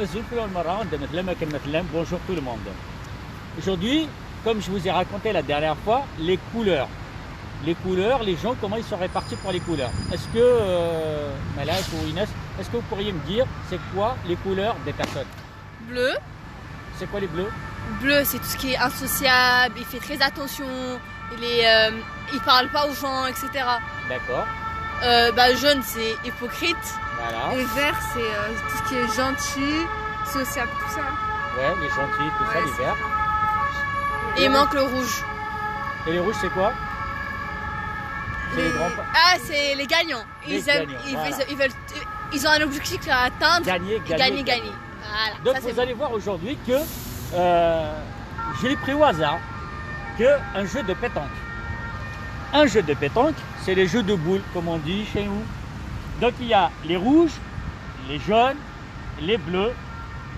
Bonjour tout le monde. Aujourd'hui, comme je vous ai raconté la dernière fois, les couleurs. Les couleurs, les gens, comment ils sont répartis pour les couleurs. Est-ce que, Malak ou Inès, est-ce que vous pourriez me dire c'est quoi les couleurs des personnes? Bleu. C'est quoi les bleus? Bleu, c'est tout ce qui est insociable, il fait très attention, il parle pas aux gens, etc. D'accord. Jaune, c'est hypocrite. Voilà. Et vert, c'est tout ce qui est gentil, sociable, tout ça. Ouais, les gentils, tout ça, Ouais, les verts. Et il manque le rouge. Et les rouges, c'est quoi? C'est les grands. Ah, c'est les gagnants. Les gagnants, voilà. Ils ont un objectif à atteindre. Gagner. Voilà. Donc ça, vous allez voir aujourd'hui que je l'ai pris au hasard qu'un jeu de pétanque. Un jeu de pétanque, c'est les jeux de boules, comme on dit chez nous. Donc il y a les rouges, les jaunes, les bleus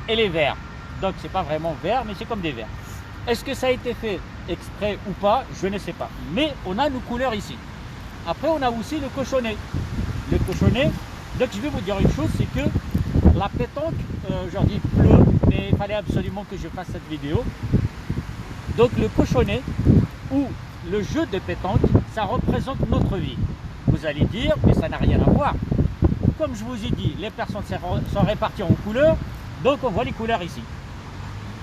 et les verts. Donc c'est pas vraiment vert, mais c'est comme des verts. Est-ce que ça a été fait exprès ou pas? Je ne sais pas. Mais on a nos couleurs ici. Après on a aussi le cochonnet. Le cochonnet, donc je vais vous dire une chose, c'est que la pétanque, aujourd'hui il pleut, mais il fallait absolument que je fasse cette vidéo. Donc le cochonnet ou le jeu de pétanque, ça représente notre vie. Vous allez dire, mais ça n'a rien à voir. Comme je vous ai dit, les personnes sont réparties en couleurs, donc on voit les couleurs ici.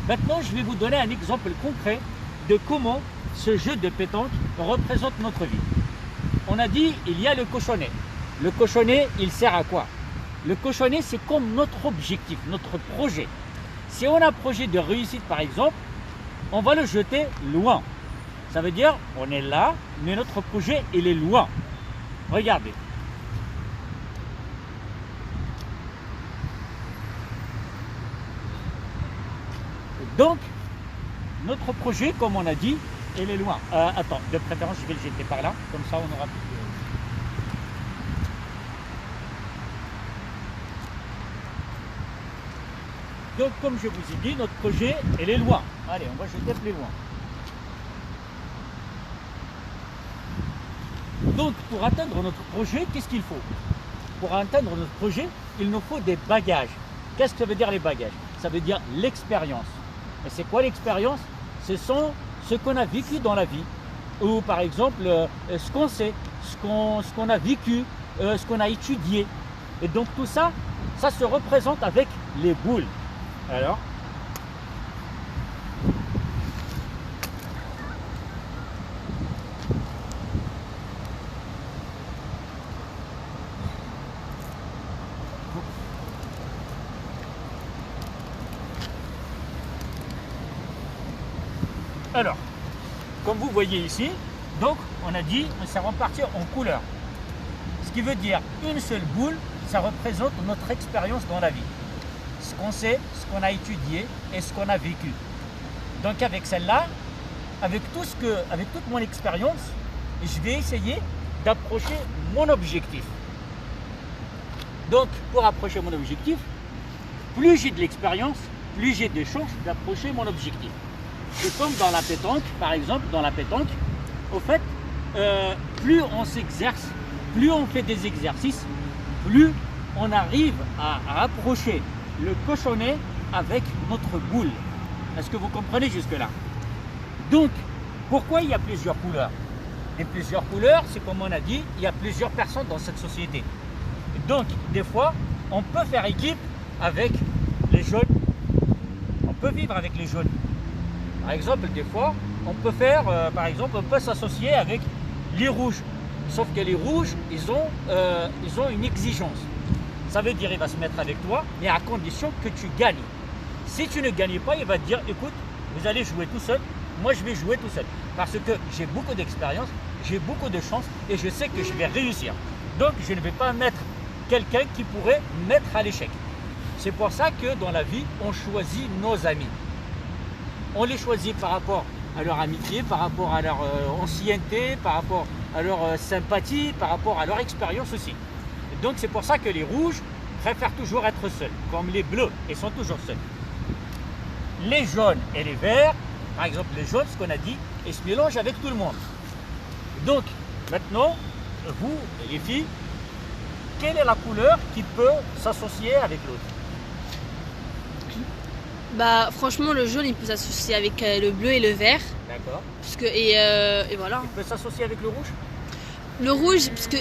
Maintenant, je vais vous donner un exemple concret de comment ce jeu de pétanque représente notre vie. On a dit, il y a le cochonnet. Le cochonnet, il sert à quoi? Le cochonnet, c'est comme notre objectif, notre projet. Si on a un projet de réussite, par exemple, on va le jeter loin. Ça veut dire, on est là, mais notre projet, il est loin. Regardez. Donc, notre projet, comme on a dit, il est loin. Attends, de préférence, je vais le jeter par là, comme ça on aura plus. Donc, comme je vous ai dit, notre projet, il est loin. Allez, on va jeter plus loin. Donc, pour atteindre notre projet, qu'est-ce qu'il faut? Pour atteindre notre projet, il nous faut des bagages. Qu'est-ce que ça veut dire les bagages? Ça veut dire l'expérience. Et c'est quoi l'expérience? Ce sont ce qu'on a vécu dans la vie. Ou par exemple, ce qu'on sait, ce qu'on a vécu, ce qu'on a étudié. Et donc tout ça, ça se représente avec les boules. Alors, comme vous voyez ici, donc on a dit que ça repartit en couleur. Ce qui veut dire une seule boule, ça représente notre expérience dans la vie. Ce qu'on sait, ce qu'on a étudié et ce qu'on a vécu. Donc avec celle-là, avec toute mon expérience, je vais essayer d'approcher mon objectif. Donc pour approcher mon objectif, plus j'ai de l'expérience, plus j'ai de chances d'approcher mon objectif. C'est comme dans la pétanque, par exemple, dans la pétanque, au fait, plus on s'exerce, plus on fait des exercices, plus on arrive à approcher le cochonnet avec notre boule. Est-ce que vous comprenez jusque-là? Donc, pourquoi il y a plusieurs couleurs? Et plusieurs couleurs, c'est comme on a dit, il y a plusieurs personnes dans cette société. Donc, des fois, on peut faire équipe avec les jaunes. On peut vivre avec les jaunes. Par exemple, des fois, on peut faire, par exemple, on peut s'associer avec les rouges. Sauf que les rouges, ils ont une exigence. Ça veut dire, il va se mettre avec toi, mais à condition que tu gagnes. Si tu ne gagnes pas, il va te dire, écoute, vous allez jouer tout seul, moi je vais jouer tout seul. Parce que j'ai beaucoup d'expérience, j'ai beaucoup de chance et je sais que je vais réussir. Donc, je ne vais pas mettre quelqu'un qui pourrait mettre à l'échec. C'est pour ça que dans la vie, on choisit nos amis. On les choisit par rapport à leur amitié, par rapport à leur ancienneté, par rapport à leur sympathie, par rapport à leur expérience aussi. Et donc c'est pour ça que les rouges préfèrent toujours être seuls, comme les bleus, ils sont toujours seuls. Les jaunes et les verts, par exemple les jaunes, ce qu'on a dit, ils se mélangent avec tout le monde. Donc maintenant, vous, les filles, quelle est la couleur qui peut s'associer avec l'autre? Bah franchement le jaune il peut s'associer avec le bleu et le vert. D'accord. Parce que, et voilà. Il peut s'associer avec le rouge? Le rouge, parce que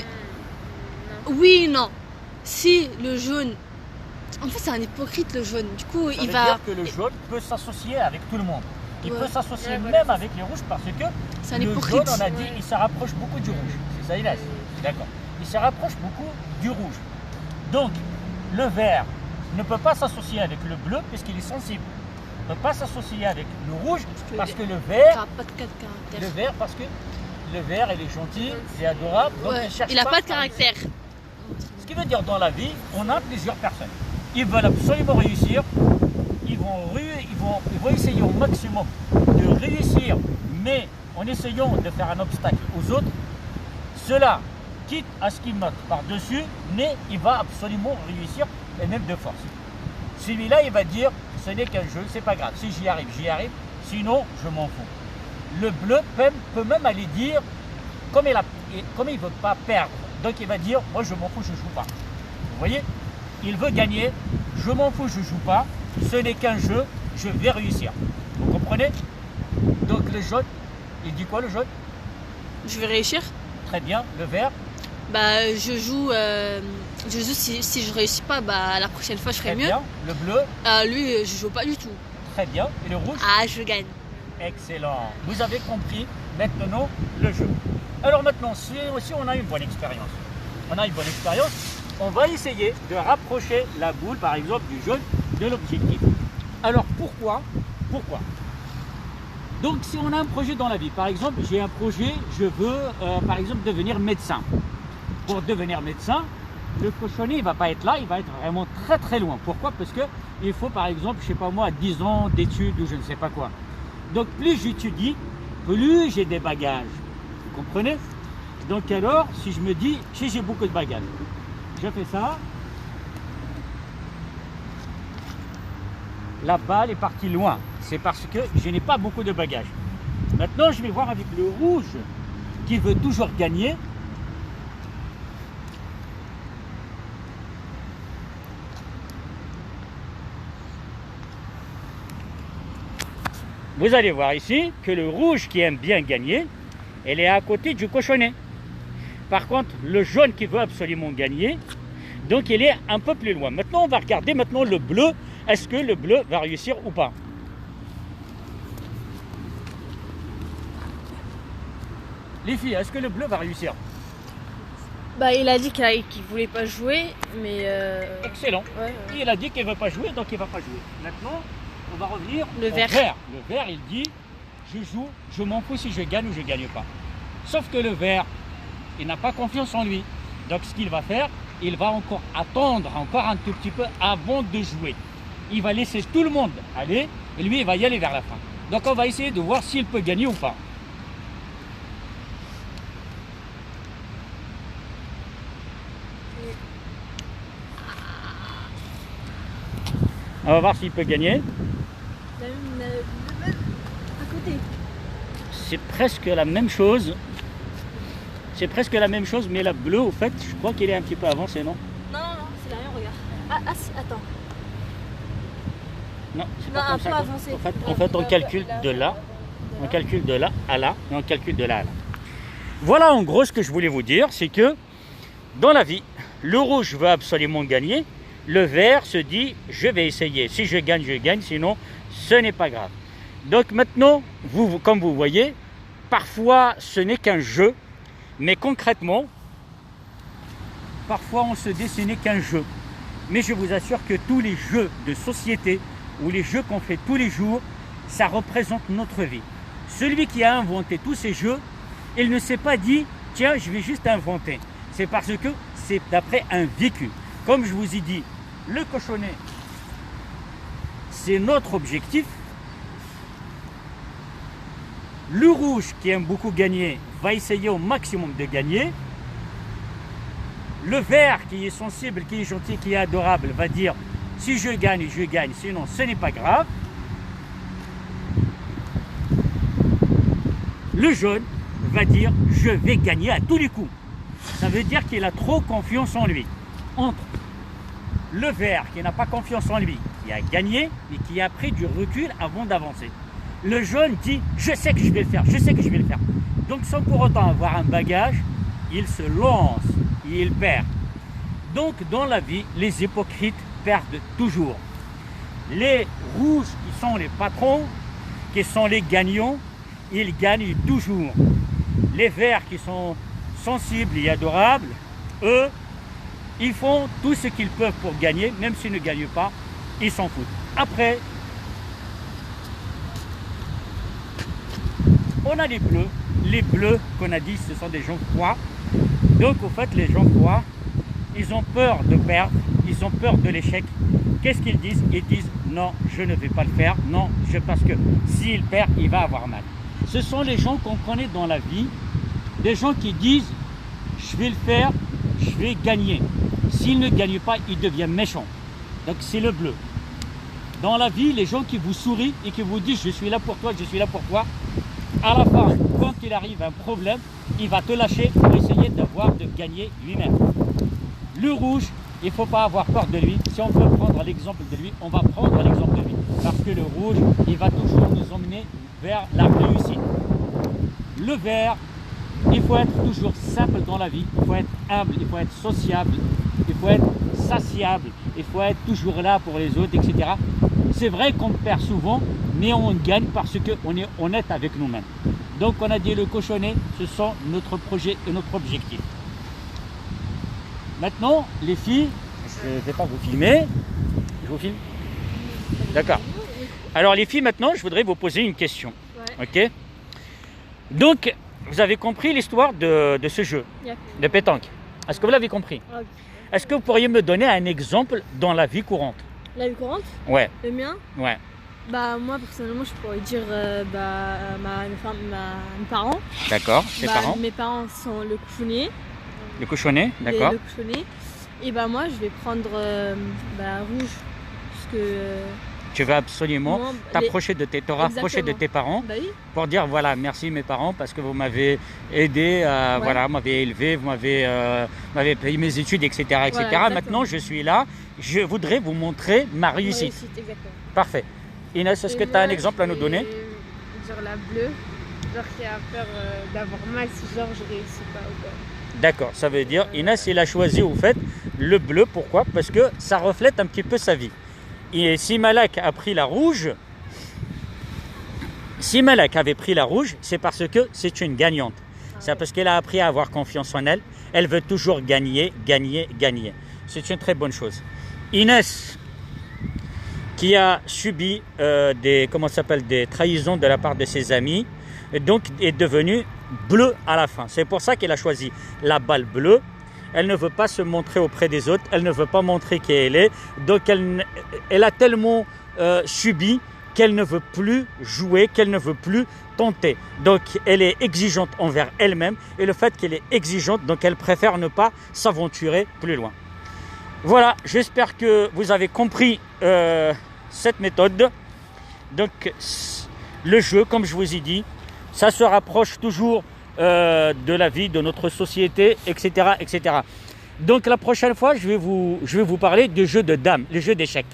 oui, non. Si le jaune, en fait c'est un hypocrite le jaune. Du coup Ça il veut va. dire que le jaune peut s'associer avec tout le monde. Il Ouais. peut s'associer même avec les rouges parce que C'est un le hypocrite. jaune, on a dit, il se rapproche beaucoup du rouge. C'est ça, Inès? D'accord. Il se rapproche beaucoup du rouge. Donc, le vert ne peut pas s'associer avec le bleu puisqu'il est sensible. Il ne peut pas s'associer avec le rouge parce que le Il vert, n'a pas de caractère. le vert parce que le vert, il est gentil, c'est adorable. Donc Ouais, cherche il n'a pas de à- caractère. Ce qui veut dire dans la vie, on a plusieurs personnes. Ils veulent absolument réussir. Ils vont essayer au maximum de réussir, mais en essayant de faire un obstacle aux autres. Cela, quitte à ce qu'il mette par-dessus, mais il va absolument réussir, et même de force. Celui-là, il va dire, ce n'est qu'un jeu, c'est pas grave. Si j'y arrive, sinon, je m'en fous. Le bleu peut même aller dire, comme il ne veut pas perdre, donc il va dire, moi je m'en fous, je ne joue pas. Vous voyez? Il veut gagner, je m'en fous, je ne joue pas, ce n'est qu'un jeu, je vais réussir. Vous comprenez? Donc le jaune, il dit quoi le jaune? Je vais réussir. Très bien, le vert, Bah je joue si je réussis pas, bah la prochaine fois je ferai très mieux. bien, le bleu, Lui je joue pas du tout. très bien, et le rouge? Ah je gagne. Excellent. Vous avez compris maintenant le jeu. Alors maintenant, si on a une bonne expérience, on va essayer de rapprocher la boule, par exemple, du jaune de l'objectif. Alors pourquoi? Donc si on a un projet dans la vie, par exemple, j'ai un projet, je veux par exemple devenir médecin. Pour devenir médecin, le cochonnet il va pas être là, il va être vraiment très très loin. Pourquoi? Parce que il faut par exemple, je sais pas moi, 10 ans d'études ou je ne sais pas quoi. Donc plus j'étudie, plus j'ai des bagages. Vous comprenez? Donc alors, si je me dis, si j'ai beaucoup de bagages, je fais ça. La balle est partie loin. C'est parce que je n'ai pas beaucoup de bagages. Maintenant, je vais voir avec le rouge qui veut toujours gagner. Vous allez voir ici que le rouge qui aime bien gagner, elle est à côté du cochonnet. Par contre, le jaune qui veut absolument gagner, donc il est un peu plus loin. Maintenant, on va regarder maintenant le bleu. Est-ce que le bleu va réussir ou pas? Les filles, est-ce que le bleu va réussir? Bah il a dit qu'il voulait pas jouer, mais Excellent. ouais. Il a dit qu'il ne veut pas jouer, donc il ne va pas jouer. Maintenant, on va revenir Le au vert. vert. Le vert, il dit, je joue, je m'en fous si je gagne ou je ne gagne pas. Sauf que le vert, il n'a pas confiance en lui. Donc ce qu'il va faire, il va encore attendre encore un tout petit peu avant de jouer. Il va laisser tout le monde aller et lui, il va y aller vers la fin. Donc on va essayer de voir s'il peut gagner ou pas. On va voir s'il peut gagner. À côté. C'est presque la même chose. C'est presque la même chose, mais la bleue, au fait, je crois qu'il est un petit peu avancé, non? Non, c'est la même, regarde. Attends. Non, c'est Non, pas un comme peu ça. avancé. En fait, on calcule de là. On calcule de là à là. Et on calcule de là à là. Voilà en gros ce que je voulais vous dire, c'est que dans la vie, le rouge veut absolument gagner. Le vert se dit, je vais essayer. Si je gagne, sinon, ce n'est pas grave. Donc maintenant, comme vous voyez, parfois ce n'est qu'un jeu, mais concrètement, parfois on se dit ce n'est qu'un jeu. Mais je vous assure que tous les jeux de société ou les jeux qu'on fait tous les jours, ça représente notre vie. Celui qui a inventé tous ces jeux, il ne s'est pas dit, tiens, je vais juste inventer. C'est parce que c'est d'après un vécu. Comme je vous ai dit, le cochonnet, c'est notre objectif. Le rouge qui aime beaucoup gagner va essayer au maximum de gagner. Le vert qui est sensible, qui est gentil, qui est adorable va dire si je gagne, sinon ce n'est pas grave. Le jaune va dire je vais gagner à tous les coups. Ça veut dire qu'il a trop confiance en lui. Entre le vert qui n'a pas confiance en lui qui a gagné et qui a pris du recul avant d'avancer. Le jaune dit « je sais que je vais le faire, je sais que je vais le faire ». Donc sans pour autant avoir un bagage, il se lance et il perd. Donc dans la vie, les hypocrites perdent toujours. Les rouges qui sont les patrons, qui sont les gagnants, ils gagnent toujours. Les verts qui sont sensibles et adorables, eux, ils font tout ce qu'ils peuvent pour gagner, même s'ils ne gagnent pas, ils s'en foutent. Après, on a les bleus. Les bleus qu'on a dit, ce sont des gens froids. Donc, au fait, les gens froids, ils ont peur de perdre, ils ont peur de l'échec. Qu'est-ce qu'ils disent? Ils disent non, je ne vais pas le faire, non, parce que s'il perd, il va avoir mal. Ce sont les gens qu'on connaît dans la vie, des gens qui disent je vais le faire, je vais gagner. S'il ne gagne pas, il devient méchant. Donc c'est le bleu. Dans la vie, les gens qui vous sourient et qui vous disent je suis là pour toi, je suis là pour toi, à la fin, quand il arrive un problème, il va te lâcher pour essayer de gagner lui-même. Le rouge, il ne faut pas avoir peur de lui. Si on veut prendre l'exemple de lui, on va prendre l'exemple de lui. Parce que le rouge, il va toujours nous emmener vers la réussite. Le vert, il faut être toujours simple dans la vie. Il faut être humble, il faut être sociable, il faut être satiable, il faut être toujours là pour les autres, etc. C'est vrai qu'on perd souvent, mais on gagne parce qu'on est honnête avec nous-mêmes. Donc on a dit le cochonnet, ce sont notre projet et notre objectif. Maintenant, les filles, je ne vais pas vous filmer. Je vous filme? D'accord. Alors les filles, maintenant, je voudrais vous poser une question. Ouais. Ok? Donc, vous avez compris l'histoire de ce jeu de pétanque. Est-ce que vous l'avez compris? Ok. Est-ce que vous pourriez me donner un exemple dans la vie courante? La vie courante? Ouais, Le mien? ouais. Bah moi personnellement je pourrais dire mes parents. D'accord, tes parents? Mes parents sont le cochonnet. Le cochonnet, d'accord. Le cochonnet. Et bah moi je vais prendre rouge. Parce que Tu veux absolument moi, t'approcher de te rapprocher de Exactement. tes parents bah oui. pour dire voilà, merci mes parents parce que vous m'avez aidé, Ouais. voilà, m'avez élevé, vous m'avez payé mes études, etc. etc. exactement. Maintenant, je suis là, je voudrais vous montrer ma réussite. Exactement. Parfait. Inès, est-ce que tu as un exemple à nous donner? Genre la bleue, genre qui a peur d'avoir mal si genre je réussis pas ou quoi. D'accord, ça veut dire Inès, il a choisi au fait le bleu. Pourquoi? Parce que ça reflète un petit peu sa vie. Et si Malak a pris la rouge, si Malak avait pris la rouge, c'est parce que c'est une gagnante. C'est parce qu'elle a appris à avoir confiance en elle. Elle veut toujours gagner, gagner, gagner. C'est une très bonne chose. Inès, qui a subi des trahisons de la part de ses amis, donc est devenue bleue à la fin. C'est pour ça qu'elle a choisi la balle bleue. Elle ne veut pas se montrer auprès des autres, elle ne veut pas montrer qui elle est. Donc elle a tellement subi qu'elle ne veut plus jouer, qu'elle ne veut plus tenter. Donc elle est exigeante envers elle-même et le fait qu'elle est exigeante, donc elle préfère ne pas s'aventurer plus loin. Voilà, j'espère que vous avez compris cette méthode. Donc le jeu, comme je vous ai dit, ça se rapproche toujours de la vie, de notre société, etc., etc. Donc la prochaine fois, je vais vous parler du jeu de dames, le jeu d'échecs.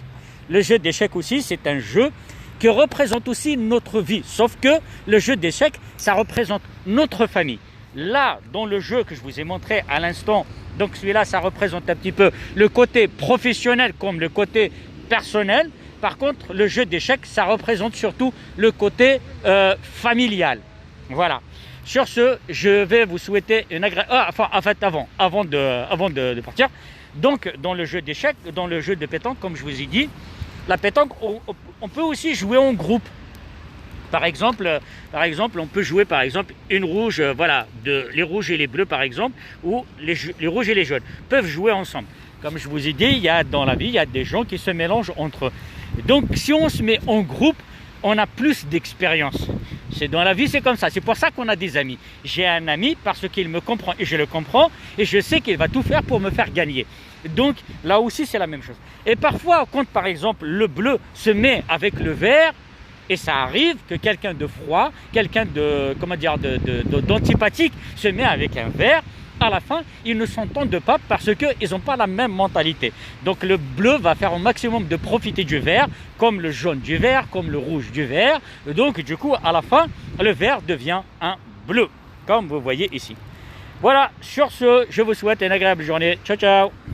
Le jeu d'échecs aussi, c'est un jeu qui représente aussi notre vie. Sauf que le jeu d'échecs, ça représente notre famille. Là, dans le jeu que je vous ai montré à l'instant, donc celui-là, ça représente un petit peu le côté professionnel comme le côté personnel. Par contre, le jeu d'échecs, ça représente surtout le côté familial. Voilà. Sur ce, je vais vous souhaiter une agréable... avant de partir. Donc, dans le jeu d'échecs, dans le jeu de pétanque, comme je vous ai dit, la pétanque, on peut aussi jouer en groupe. Par exemple, on peut jouer par exemple une rouge, les rouges et les bleus par exemple, ou les rouges et les jaunes peuvent jouer ensemble. Comme je vous ai dit, dans la vie, il y a des gens qui se mélangent entre eux. Donc, si on se met en groupe, on a plus d'expérience. Dans la vie, c'est comme ça. C'est pour ça qu'on a des amis. J'ai un ami parce qu'il me comprend et je le comprends et je sais qu'il va tout faire pour me faire gagner. Donc, là aussi, c'est la même chose. Et parfois, quand par exemple le bleu se met avec le vert, et ça arrive que quelqu'un de froid, quelqu'un d'antipathique se met avec un vert, à la fin, ils ne s'entendent pas parce qu'ils n'ont pas la même mentalité. Donc le bleu va faire au maximum de profiter du vert, comme le jaune du vert, comme le rouge du vert. Donc du coup, à la fin, le vert devient un bleu, comme vous voyez ici. Voilà, sur ce, je vous souhaite une agréable journée. Ciao, ciao!